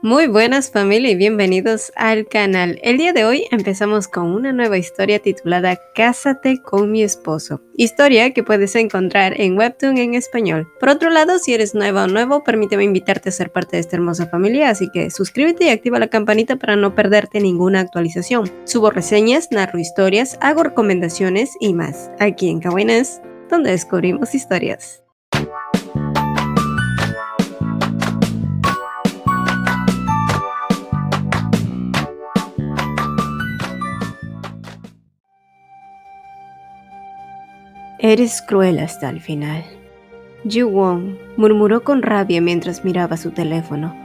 Muy buenas familia y bienvenidos al canal. El día de hoy empezamos con una nueva historia titulada Cásate con mi esposo. Historia que puedes encontrar en Webtoon en español. Por otro lado, si eres nueva o nuevo, permíteme invitarte a ser parte de esta hermosa familia, así que suscríbete y activa la campanita para no perderte ninguna actualización. Subo reseñas, narro historias, hago recomendaciones y más. Aquí en Kawainas, donde descubrimos historias. Eres cruel hasta el final. Ji-won murmuró con rabia mientras miraba su teléfono.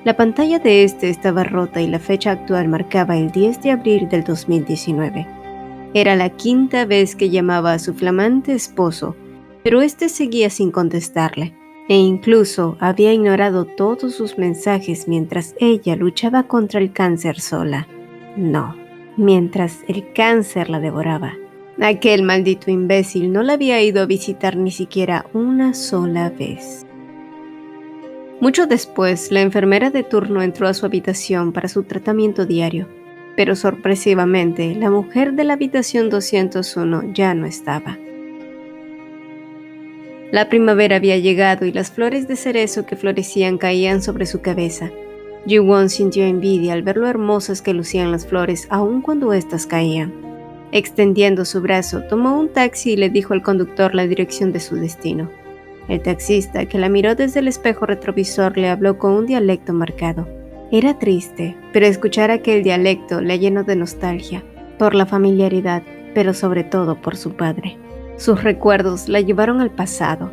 La pantalla de este estaba rota y la fecha actual marcaba el 10 de abril del 2019. Era la quinta vez que llamaba a su flamante esposo, pero este seguía sin contestarle, e incluso había ignorado todos sus mensajes mientras ella luchaba contra el cáncer sola. No, mientras el cáncer la devoraba. Aquel maldito imbécil no la había ido a visitar ni siquiera una sola vez. Mucho después, la enfermera de turno entró a su habitación para su tratamiento diario, pero sorpresivamente, la mujer de la habitación 201 ya no estaba. La primavera había llegado y las flores de cerezo que florecían caían sobre su cabeza. Ji-won sintió envidia al ver lo hermosas que lucían las flores aun cuando éstas caían. Extendiendo su brazo, tomó un taxi y le dijo al conductor la dirección de su destino. El taxista, que la miró desde el espejo retrovisor, le habló con un dialecto marcado. Era triste, pero escuchar aquel dialecto le llenó de nostalgia, por la familiaridad, pero sobre todo por su padre. Sus recuerdos la llevaron al pasado.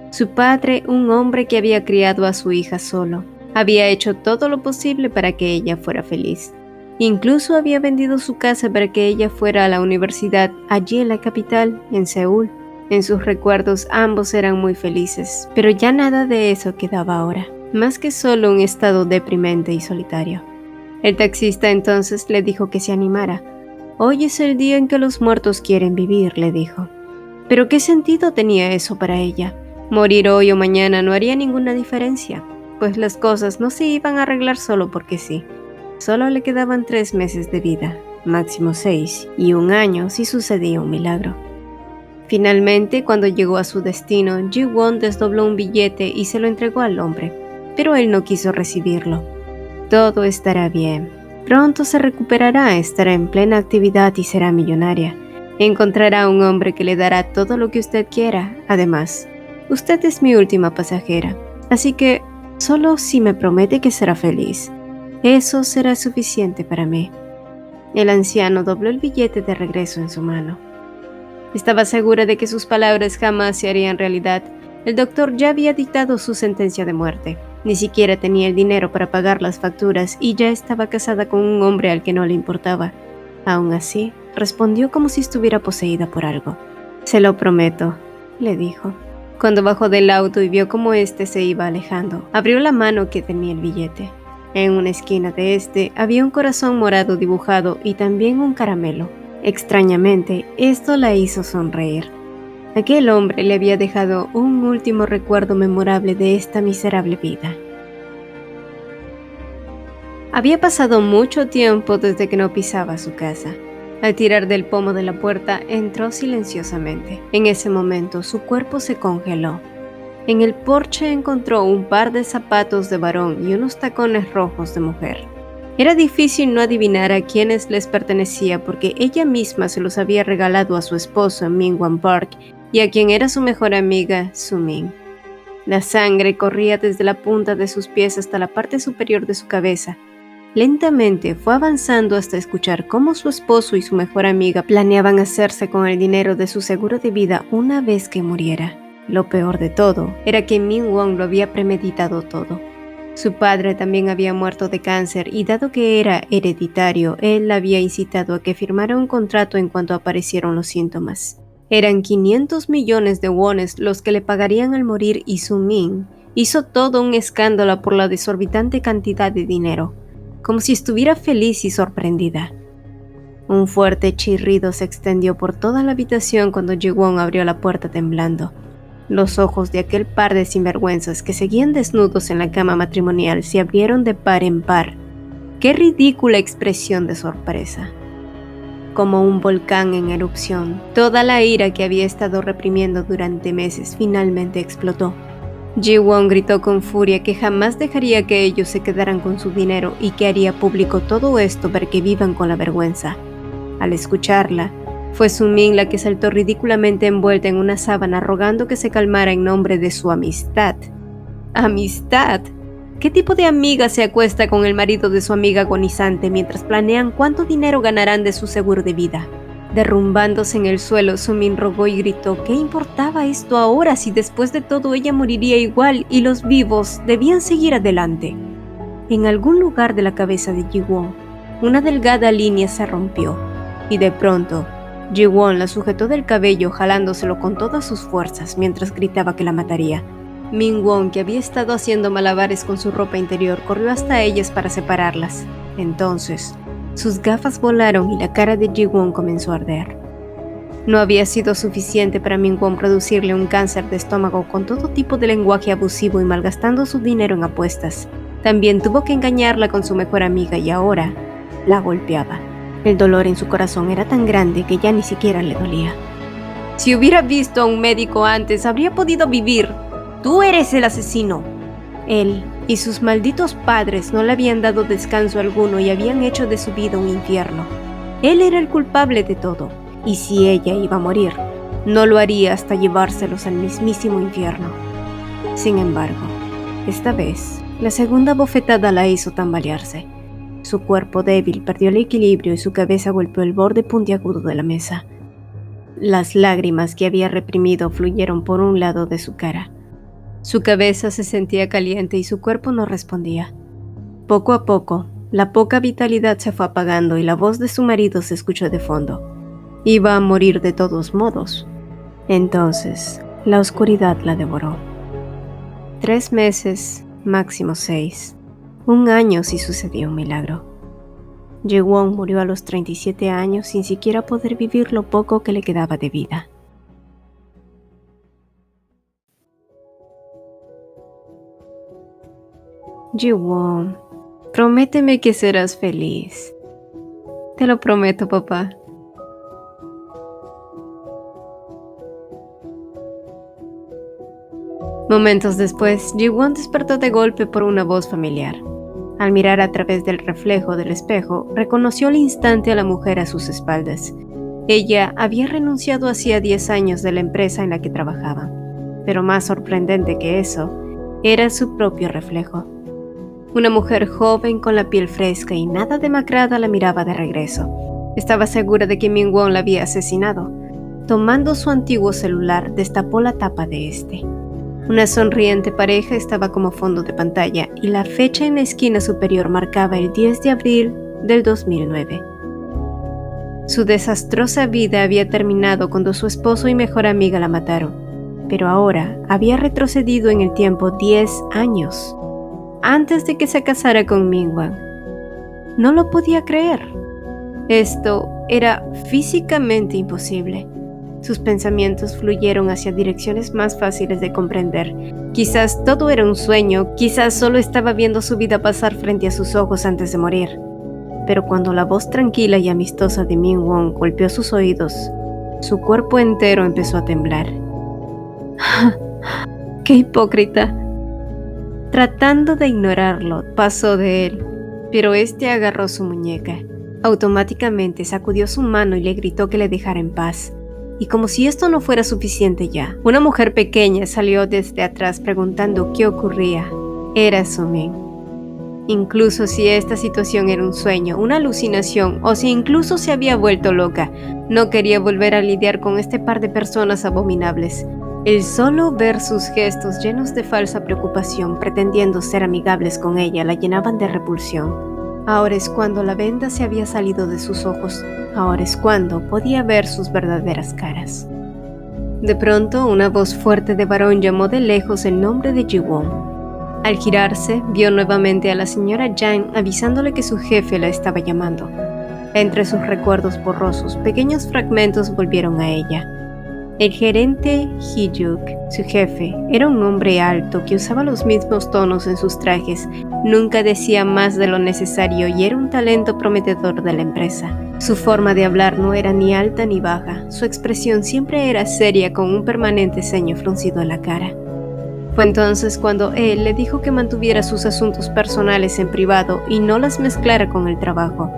Su padre, un hombre que había criado a su hija solo, había hecho todo lo posible para que ella fuera feliz. Incluso había vendido su casa para que ella fuera a la universidad allí en la capital, en Seúl. En sus recuerdos ambos eran muy felices, pero ya nada de eso quedaba ahora, más que solo un estado deprimente y solitario. El taxista entonces le dijo que se animara. «Hoy es el día en que los muertos quieren vivir», le dijo. Pero ¿qué sentido tenía eso para ella? Morir hoy o mañana no haría ninguna diferencia, pues las cosas no se iban a arreglar solo porque sí. Solo le quedaban 3 meses de vida, máximo 6, y 1 año si sucedía un milagro. Finalmente, cuando llegó a su destino, Ji-won desdobló un billete y se lo entregó al hombre, pero él no quiso recibirlo. Todo estará bien. Pronto se recuperará, estará en plena actividad y será millonaria. Encontrará un hombre que le dará todo lo que usted quiera. Además, usted es mi última pasajera, así que solo si me promete que será feliz. Eso será suficiente para mí. El anciano dobló el billete de regreso en su mano. Estaba segura de que sus palabras jamás se harían realidad. El doctor ya había dictado su sentencia de muerte. Ni siquiera tenía el dinero para pagar las facturas y ya estaba casada con un hombre al que no le importaba. Aún así, respondió como si estuviera poseída por algo. «Se lo prometo», le dijo. Cuando bajó del auto y vio cómo éste se iba alejando, abrió la mano que tenía el billete. En una esquina de este había un corazón morado dibujado y también un caramelo. Extrañamente, esto la hizo sonreír. Aquel hombre le había dejado un último recuerdo memorable de esta miserable vida. Había pasado mucho tiempo desde que no pisaba su casa. Al tirar del pomo de la puerta, entró silenciosamente. En ese momento, su cuerpo se congeló. En el porche encontró un par de zapatos de varón y unos tacones rojos de mujer. Era difícil no adivinar a quiénes les pertenecía porque ella misma se los había regalado a su esposo Min-won Park y a quien era su mejor amiga, Su-min. La sangre corría desde la punta de sus pies hasta la parte superior de su cabeza. Lentamente fue avanzando hasta escuchar cómo su esposo y su mejor amiga planeaban hacerse con el dinero de su seguro de vida una vez que muriera. Lo peor de todo era que Min-won lo había premeditado todo. Su padre también había muerto de cáncer y dado que era hereditario, él la había incitado a que firmara un contrato en cuanto aparecieron los síntomas. Eran 500 millones de wones los que le pagarían al morir y Su-min hizo todo un escándalo por la desorbitante cantidad de dinero, como si estuviera feliz y sorprendida. Un fuerte chirrido se extendió por toda la habitación cuando Ji-won abrió la puerta temblando. Los ojos de aquel par de sinvergüenzas que seguían desnudos en la cama matrimonial se abrieron de par en par. ¡Qué ridícula expresión de sorpresa! Como un volcán en erupción, toda la ira que había estado reprimiendo durante meses finalmente explotó. Ji-won gritó con furia que jamás dejaría que ellos se quedaran con su dinero y que haría público todo esto para que vivan con la vergüenza. Al escucharla, fue Su-min la que saltó ridículamente envuelta en una sábana rogando que se calmara en nombre de su amistad. ¿Amistad? ¿Qué tipo de amiga se acuesta con el marido de su amiga agonizante mientras planean cuánto dinero ganarán de su seguro de vida? Derrumbándose en el suelo, Su-min rogó y gritó ¿qué importaba esto ahora si después de todo ella moriría igual y los vivos debían seguir adelante? En algún lugar de la cabeza de Ji-won, una delgada línea se rompió y de pronto, Ji-won la sujetó del cabello jalándoselo con todas sus fuerzas mientras gritaba que la mataría. Min-won, que había estado haciendo malabares con su ropa interior, corrió hasta ellas para separarlas. Entonces, sus gafas volaron y la cara de Ji-won comenzó a arder. No había sido suficiente para Min-won producirle un cáncer de estómago con todo tipo de lenguaje abusivo y malgastando su dinero en apuestas. También tuvo que engañarla con su mejor amiga y ahora la golpeaba. El dolor en su corazón era tan grande que ya ni siquiera le dolía. Si hubiera visto a un médico antes, habría podido vivir. Tú eres el asesino. Él y sus malditos padres no le habían dado descanso alguno y habían hecho de su vida un infierno. Él era el culpable de todo, y si ella iba a morir, no lo haría hasta llevárselos al mismísimo infierno. Sin embargo, esta vez, la segunda bofetada la hizo tambalearse. Su cuerpo débil perdió el equilibrio y su cabeza golpeó el borde puntiagudo de la mesa. Las lágrimas que había reprimido fluyeron por un lado de su cara. Su cabeza se sentía caliente y su cuerpo no respondía. Poco a poco, la poca vitalidad se fue apagando y la voz de su marido se escuchó de fondo. Iba a morir de todos modos. Entonces, la oscuridad la devoró. 3 meses, máximo 6. 1 año si sucedió un milagro. Ji-won murió a los 37 años sin siquiera poder vivir lo poco que le quedaba de vida. Ji-won, prométeme que serás feliz. Te lo prometo, papá. Momentos después, Ji-won despertó de golpe por una voz familiar. Al mirar a través del reflejo del espejo, reconoció al instante a la mujer a sus espaldas. Ella había renunciado hacía 10 años de la empresa en la que trabajaba, pero más sorprendente que eso, era su propio reflejo. Una mujer joven con la piel fresca y nada demacrada la miraba de regreso. Estaba segura de que Min-won la había asesinado. Tomando su antiguo celular, destapó la tapa de este. Una sonriente pareja estaba como fondo de pantalla y la fecha en la esquina superior marcaba el 10 de abril del 2009. Su desastrosa vida había terminado cuando su esposo y mejor amiga la mataron, pero ahora había retrocedido en el tiempo 10 años, antes de que se casara con Min-won. No lo podía creer. Esto era físicamente imposible. Sus pensamientos fluyeron hacia direcciones más fáciles de comprender. Quizás todo era un sueño, quizás solo estaba viendo su vida pasar frente a sus ojos antes de morir. Pero cuando la voz tranquila y amistosa de Min-won golpeó sus oídos, su cuerpo entero empezó a temblar. ¡Qué hipócrita! Tratando de ignorarlo, pasó de él, pero este agarró su muñeca. Automáticamente sacudió su mano y le gritó que le dejara en paz. Y como si esto no fuera suficiente ya, una mujer pequeña salió desde atrás preguntando qué ocurría. Era Su-min. Incluso si esta situación era un sueño, una alucinación, o si incluso se había vuelto loca, no quería volver a lidiar con este par de personas abominables. El solo ver sus gestos llenos de falsa preocupación, pretendiendo ser amigables con ella, la llenaban de repulsión. Ahora es cuando la venda se había salido de sus ojos. Ahora es cuando podía ver sus verdaderas caras. De pronto, una voz fuerte de varón llamó de lejos el nombre de Ji-won. Al girarse, vio nuevamente a la señora Jang avisándole que su jefe la estaba llamando. Entre sus recuerdos borrosos, pequeños fragmentos volvieron a ella. El gerente Hee-juk, Su jefe era un hombre alto que usaba los mismos tonos en sus trajes, nunca decía más de lo necesario y era un talento prometedor de la empresa. Su forma de hablar no era ni alta ni baja, su expresión siempre era seria con un permanente ceño fruncido en la cara. Fue entonces cuando él le dijo que mantuviera sus asuntos personales en privado y no las mezclara con el trabajo.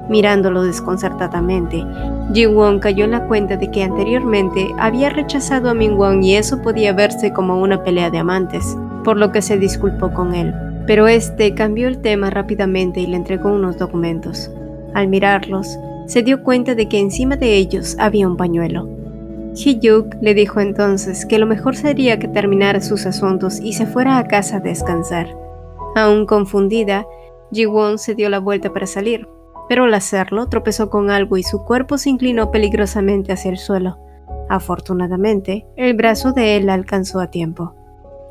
Mirándolo desconcertadamente, Ji-won cayó en la cuenta de que anteriormente había rechazado a Min-won y eso podía verse como una pelea de amantes, por lo que se disculpó con él. Pero este cambió el tema rápidamente y le entregó unos documentos. Al mirarlos, se dio cuenta de que encima de ellos había un pañuelo. Hee-yuk le dijo entonces que lo mejor sería que terminara sus asuntos y se fuera a casa a descansar. Aún confundida, Ji-won se dio la vuelta para salir. Pero al hacerlo tropezó con algo y su cuerpo se inclinó peligrosamente hacia el suelo. Afortunadamente, el brazo de él la alcanzó a tiempo.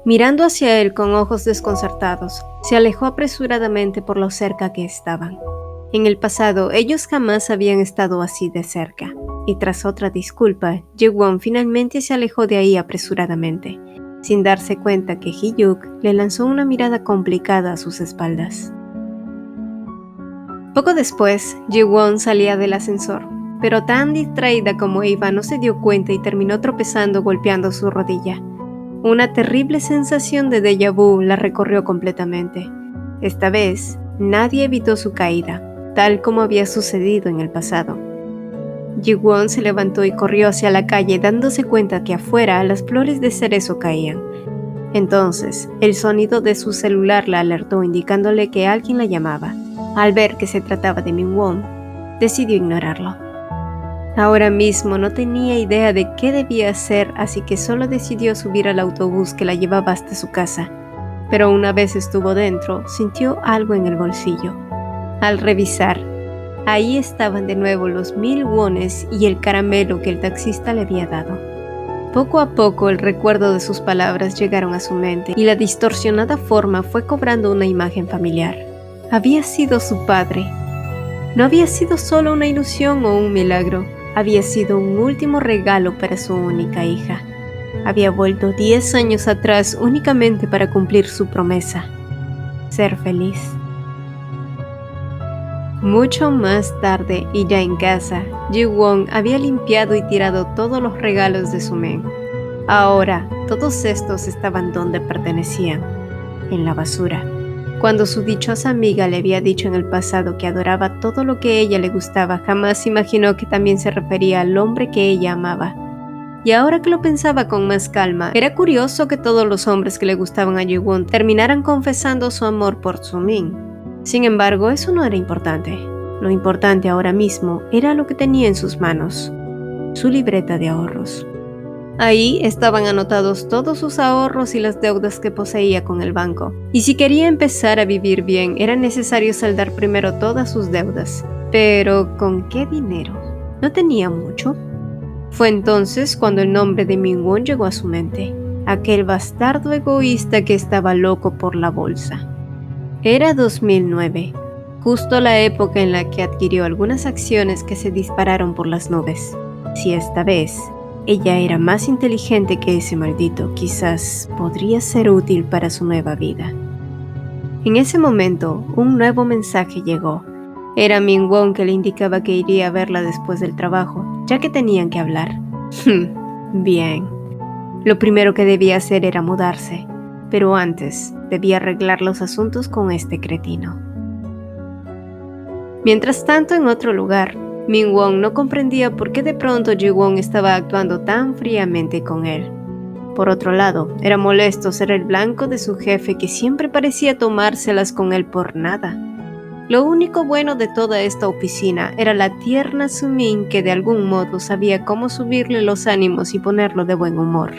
Mirando hacia él con ojos desconcertados, se alejó apresuradamente por lo cerca que estaban. En el pasado, ellos jamás habían estado así de cerca, y tras otra disculpa, Ji-won finalmente se alejó de ahí apresuradamente, sin darse cuenta que Hee-yuk le lanzó una mirada complicada a sus espaldas. Poco después, Ji-won salía del ascensor, pero tan distraída como iba no se dio cuenta y terminó tropezando golpeando su rodilla. Una terrible sensación de déjà vu la recorrió completamente. Esta vez, nadie evitó su caída, tal como había sucedido en el pasado. Ji-won se levantó y corrió hacia la calle dándose cuenta que afuera las flores de cerezo caían. Entonces, el sonido de su celular la alertó indicándole que alguien la llamaba. Al ver que se trataba de Min-won, decidió ignorarlo. Ahora mismo no tenía idea de qué debía hacer, así que solo decidió subir al autobús que la llevaba hasta su casa. Pero una vez estuvo dentro, sintió algo en el bolsillo. Al revisar, ahí estaban de nuevo los 1000 wones y el caramelo que el taxista le había dado. Poco a poco el recuerdo de sus palabras llegaron a su mente y la distorsionada forma fue cobrando una imagen familiar. Había sido su padre. No había sido solo una ilusión o un milagro, había sido un último regalo para su única hija. Había vuelto 10 años atrás únicamente para cumplir su promesa: ser feliz. Mucho más tarde, y ya en casa, Ji-won había limpiado y tirado todos los regalos de su men. Ahora, todos estos estaban donde pertenecían, en la basura. Cuando su dichosa amiga le había dicho en el pasado que adoraba todo lo que a ella le gustaba, jamás imaginó que también se refería al hombre que ella amaba. Y ahora que lo pensaba con más calma, era curioso que todos los hombres que le gustaban a Ji-won terminaran confesando su amor por Su-min. Sin embargo, eso no era importante. Lo importante ahora mismo era lo que tenía en sus manos: su libreta de ahorros. Ahí estaban anotados todos sus ahorros y las deudas que poseía con el banco. Y si quería empezar a vivir bien, era necesario saldar primero todas sus deudas. Pero, ¿con qué dinero? No tenía mucho. Fue entonces cuando el nombre de Min-won llegó a su mente, aquel bastardo egoísta que estaba loco por la bolsa. Era 2009, justo la época en la que adquirió algunas acciones que se dispararon por las nubes. Si esta vez ella era más inteligente que ese maldito, quizás podría ser útil para su nueva vida. En ese momento, un nuevo mensaje llegó. Era Min-won que le indicaba que iría a verla después del trabajo, ya que tenían que hablar. Bien. Lo primero que debía hacer era mudarse, pero antes debía arreglar los asuntos con este cretino. Mientras tanto, en otro lugar, Min-won no comprendía por qué de pronto Ji-won estaba actuando tan fríamente con él. Por otro lado, era molesto ser el blanco de su jefe que siempre parecía tomárselas con él por nada. Lo único bueno de toda esta oficina era la tierna Su-min que de algún modo sabía cómo subirle los ánimos y ponerlo de buen humor.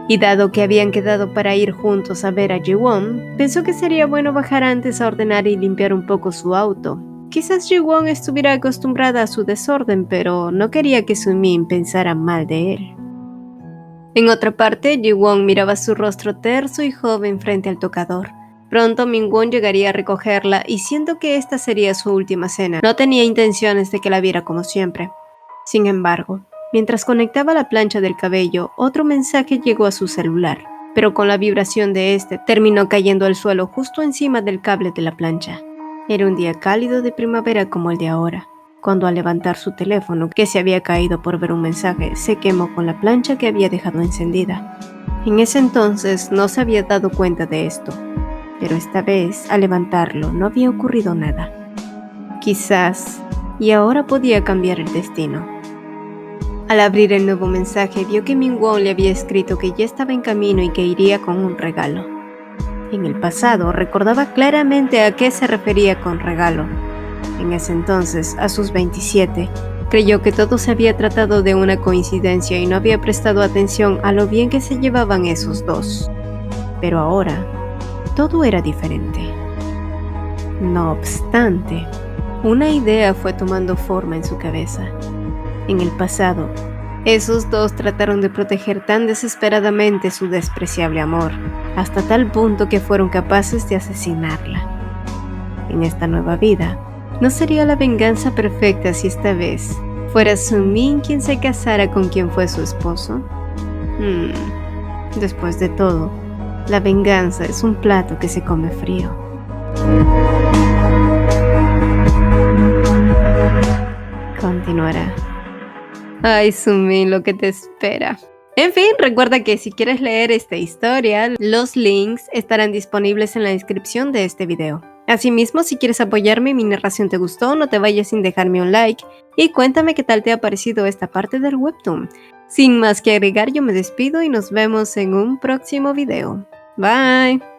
Y dado que habían quedado para ir juntos a ver a Ji-won, pensó que sería bueno bajar antes a ordenar y limpiar un poco su auto. Quizás Ji-won estuviera acostumbrada a su desorden, pero no quería que Su-min pensara mal de él. En otra parte, Ji-won miraba su rostro terso y joven frente al tocador. Pronto Min-won llegaría a recogerla y siendo que esta sería su última cena, no tenía intenciones de que la viera como siempre. Sin embargo, Mientras conectaba la plancha del cabello, otro mensaje llegó a su celular, pero con la vibración de este terminó cayendo al suelo justo encima del cable de la plancha. Era un día cálido de primavera como el de ahora, cuando al levantar su teléfono, que se había caído por ver un mensaje, se quemó con la plancha que había dejado encendida. En ese entonces no se había dado cuenta de esto, pero esta vez, al levantarlo, no había ocurrido nada. Quizás, y ahora podía cambiar el destino. Al abrir el nuevo mensaje, vio que Min-won le había escrito que ya estaba en camino y que iría con un regalo. En el pasado, recordaba claramente a qué se refería con regalo. En ese entonces, a sus 27, creyó que todo se había tratado de una coincidencia y no había prestado atención a lo bien que se llevaban esos dos. Pero ahora, todo era diferente. No obstante, una idea fue tomando forma en su cabeza. En el pasado, esos dos trataron de proteger tan desesperadamente su despreciable amor, hasta tal punto que fueron capaces de asesinarla. En esta nueva vida, ¿no sería la venganza perfecta si esta vez fuera Su-min quien se casara con quien fue su esposo? Después de todo, la venganza es un plato que se come frío. Continuará. Ay, Su-min, lo que te espera. En fin, recuerda que si quieres leer esta historia, los links estarán disponibles en la descripción de este video. Asimismo, si quieres apoyarme y mi narración te gustó, no te vayas sin dejarme un like y cuéntame qué tal te ha parecido esta parte del webtoon. Sin más que agregar, yo me despido y nos vemos en un próximo video. Bye.